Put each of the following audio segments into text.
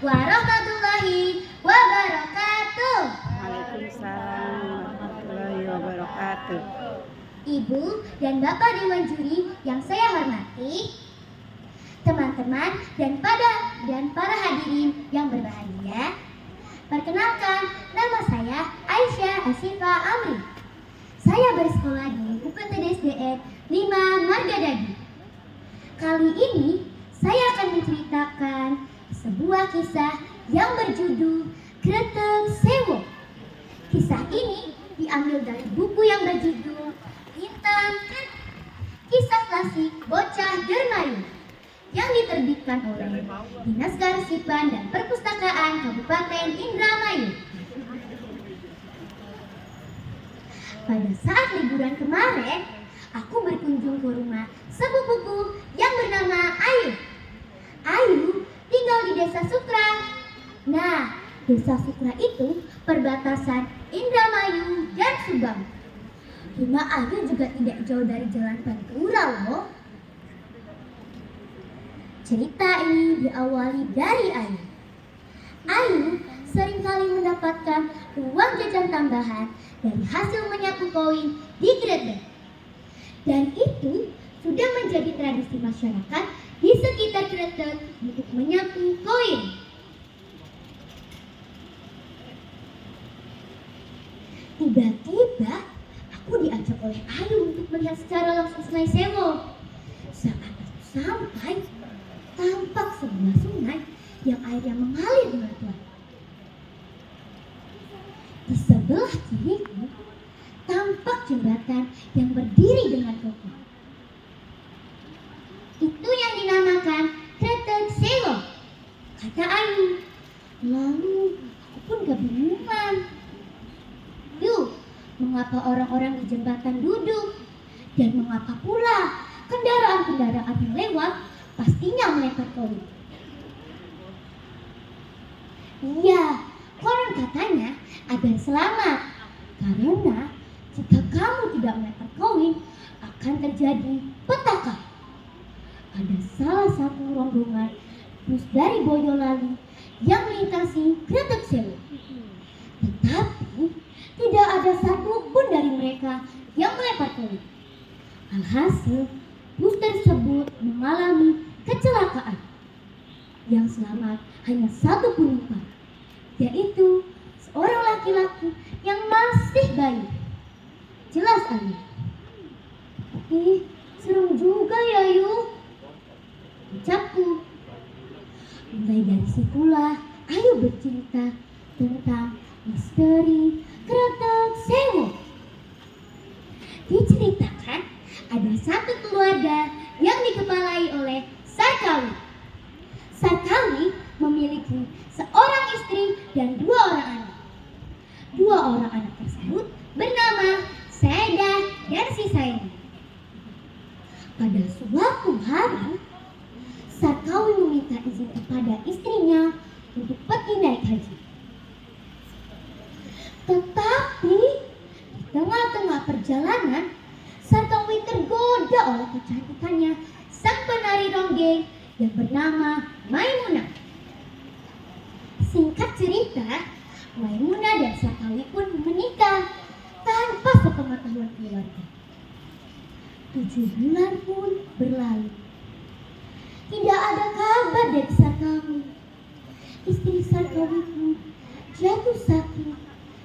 warahmatullahi wabarakatuh. Waalaikumsalam warahmatullahi wabarakatuh. Ibu dan Bapak Dewan Juri yang saya hormati, teman-teman dan para hadirin yang berbahagia, perkenalkan, nama saya Aisyah Asifa Amri. Saya bersekolah di UPTD SDN 5 Margadadi. Kali ini saya akan menceritakan sebuah kisah yang berjudul Kreteg Sewu. Kisah ini diambil dari buku yang berjudul Bintang Kisah Klasik Bocah Dermayu yang diterbitkan oleh Dinas Kearsipan dan Perpustakaan Kabupaten Indramayu. Pada saat liburan kemarin, aku berkunjung ke rumah sepupuku yang bernama Ayu. Ayu tinggal di Desa Sukra. Nah, Desa Sukra itu perbatasan Indramayu dan Subang. Rumah Ayu juga tidak jauh dari Jalan Pantura loh. Cerita ini diawali dari Ayu. Ayu seringkali mendapatkan uang jajan tambahan dari hasil menyapu koin di Kreteg. Dan itu sudah menjadi tradisi masyarakat di sekitar Kreteg untuk menyapu koin. Tiba-tiba aku diajak oleh Ayu untuk melihat secara langsung Sungai Sewu. Saat aku sampai, tampak sebuah sungai yang airnya mengalir dengan kuat. Di sebelah kiriku tampak jembatan yang berdiri dengan kokoh. Itu yang dinamakan Kreteg Sewu, kata Ayu. Lalu aku pun kebingungan. Duh, mengapa orang-orang di jembatan duduk? Dan mengapa pula kendaraan-kendaraan yang lewat pastinya melempar koin? Iya, konon katanya agar selamat. Karena jika kamu tidak melempar koin, akan terjadi petaka. Ada salah satu rombongan bus dari Boyolali yang melintasi Kreteg Sewu. Tetapi tidak ada satupun dari mereka yang melempar koin. Alhasil, bus tersebut mengalami kecelakaan. Yang selamat hanya satu penumpang, yaitu seorang laki-laki yang masih bayi. Jelas, Ayu? Ih, serem juga ya, Yu, ucapku. Mulai dari situlah Ayu bercerita tentang misteri Kreteg Sewu. Diceritakan ada satu keluarga yang dikepalai oleh Sarkawi. Sarkawi memiliki seorang istri dan 2 orang anak. 2 orang anak tersebut bernama Saida dan Sisaini. Pada suatu hari, Sarkawi meminta izin kepada istrinya untuk pergi naik haji. Tetapi di tengah-tengah perjalanan, Sarkawi tergoda oleh kecantikannya sang penari ronggeng yang bernama Maimunah. Singkat cerita, Maimunah dan Sarkawi pun menikah tanpa sepengetahuan keluarga. 7 bulan pun berlalu. Tidak ada kabar dari Sarkawi. Istri Sarkawi pun jatuh sakit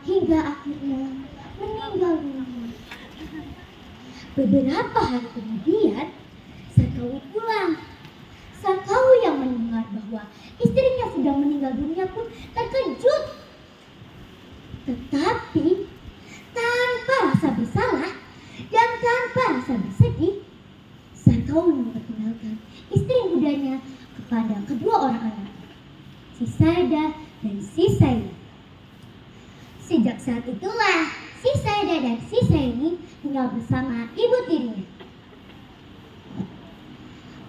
hingga akhirnya meninggal dunia. Beberapa hari kemudian, Sarkawi pulang. Sarkawi yang mendengar bahwa istrinya sudah meninggal dunia pun terkejut. Tetapi tanpa rasa bersalah dan tanpa rasa bersedih, Sarkawi memperkenalkan istri mudanya kepada kedua orang anak, si Saida dan si Saini. Sejak saat itulah si Saida dan si Saini tinggal bersama ibu tirinya.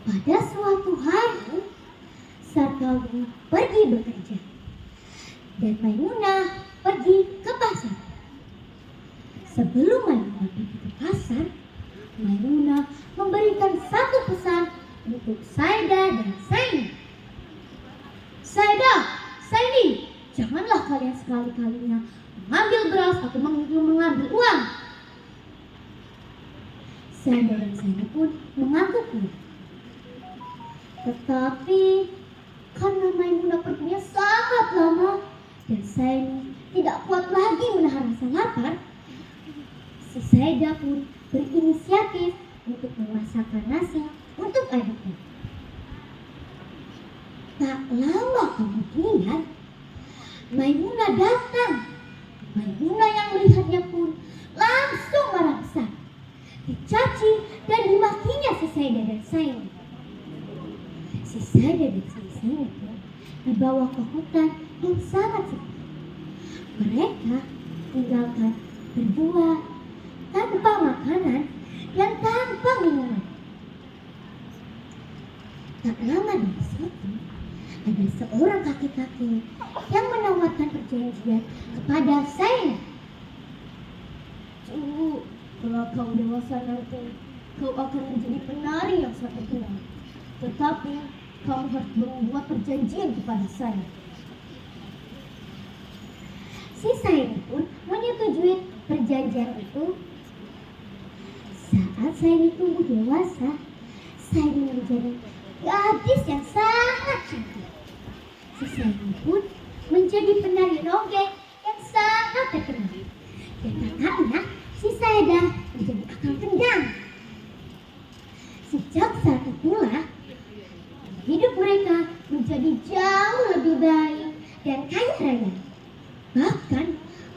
Pada suatu hari, Sarkawi pergi bekerja dan Maimunah pergi ke pasar. Sebelum Maimunah pergi ke pasar, Maimunah memberikan satu pesan untuk Saida dan Saini. Saida, Janganlah kalian sekali-kalinya mengambil beras atau mengambil uang. Saya dan saya pun mengangguknya. Tetapi karena Maimunah perginya sangat lama dan saya tidak kuat lagi menahan rasa lapar, si Saida pun berinisiatif untuk memasakkan nasi untuk adiknya. Tak lama kemudian Maimunah datang. Maimunah yang melihatnya pun langsung marah besar, dicaci dan dimakinya si Saida dan Saini. Si Saida dan si Saini pun dibawa ke hutan yang sangat sepi. Mereka tinggalkan berdua tanpa makanan dan tanpa minuman. Tak lama dari situ ada seorang kakek-kakek yang menawarkan perjanjian kepada Saina. Kalau kau dewasa nanti, kau akan menjadi penari yang sangat terkenal. Tetapi kamu harus membuat perjanjian kepada saya. Si Saini pun menyetujui perjanjian itu. Saat Saini tumbuh dewasa, Saini menjadi gadis yang sangat cantik. Si Saini pun menjadi penari ronggeng yang sangat terkenal. Dan kakaknya, si Saida, menjadi akal kendang. Sejak saat itulah, hidup mereka menjadi jauh lebih baik dan kaya raya. Bahkan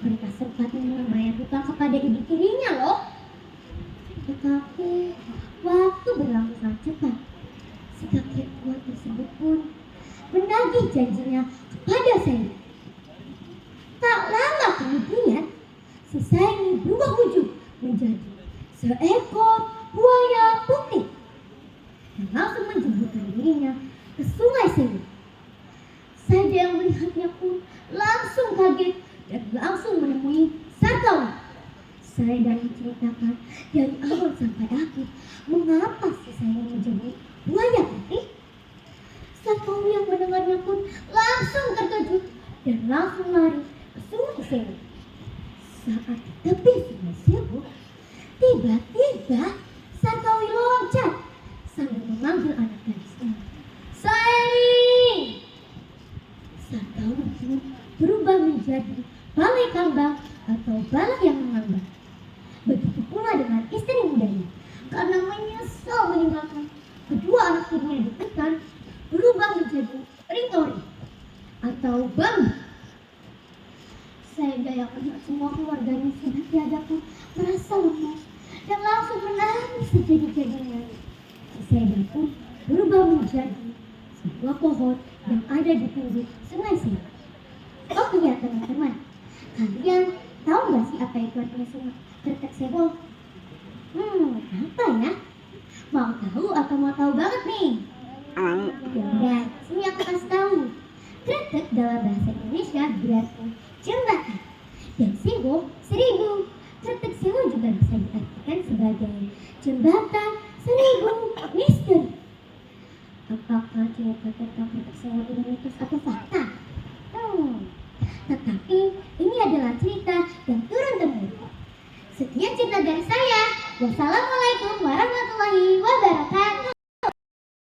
mereka sempat membayar hutang kepada ibu tirinya loh. Tetapi waktu berlalu sangat cepat. Si kakek tua tersebut pun menagih janjinya kepada Saini. Tak lama kemudian, si Saini berubah wujud menjadi seekor buaya putih dan langsung menjemputkan dirinya ke sungai Saini. Saida yang melihatnya pun langsung kaget dan langsung menemui Sarkawi. Saida menceritakan dari awal sampai akhir mengapa si Saini menjadi buaya putih. Sarkawi yang mendengarnya pun langsung terkejut dan langsung lari ke sungai Sewu. Saat di tepi sungai Sewu, tiba-tiba Sarkawi loncat sambil memanggil anak gadisnya. Saini! Sarkawi pun berubah menjadi balai kambang atau balai yang mengambang. Begitu pula dengan istri mudanya, karena menyesal meninggalkan kedua anak tirinya di hutan, berubah menjadi rintori atau bambu. Saida yang melihat semua keluarganya sudah tiada pun merasa lemas dan langsung menangis sejadi-jadinya. Saida pun berubah menjadi sebuah pohon yang ada di pinggir sungai Sewu. Oh iya teman-teman, kalian tahu nggak sih apa itu artinya sungai Kretek Sewu? Apa ya? Mau tahu atau mau tahu banget nih? Ya, sini aku kasih tahu. Kretek dalam bahasa Indonesia berarti jembatan. Dan Sewu 1000. Kretek Sewu juga bisa diartikan sebagai jembatan 1000 misteri. Apakah cerita tentang Kretek Sewu ini mitos atau fakta? Tetapi ini adalah cerita yang turun-temurun. Sekian cerita dari saya. Wassalamualaikum warahmatullahi wabarakatuh.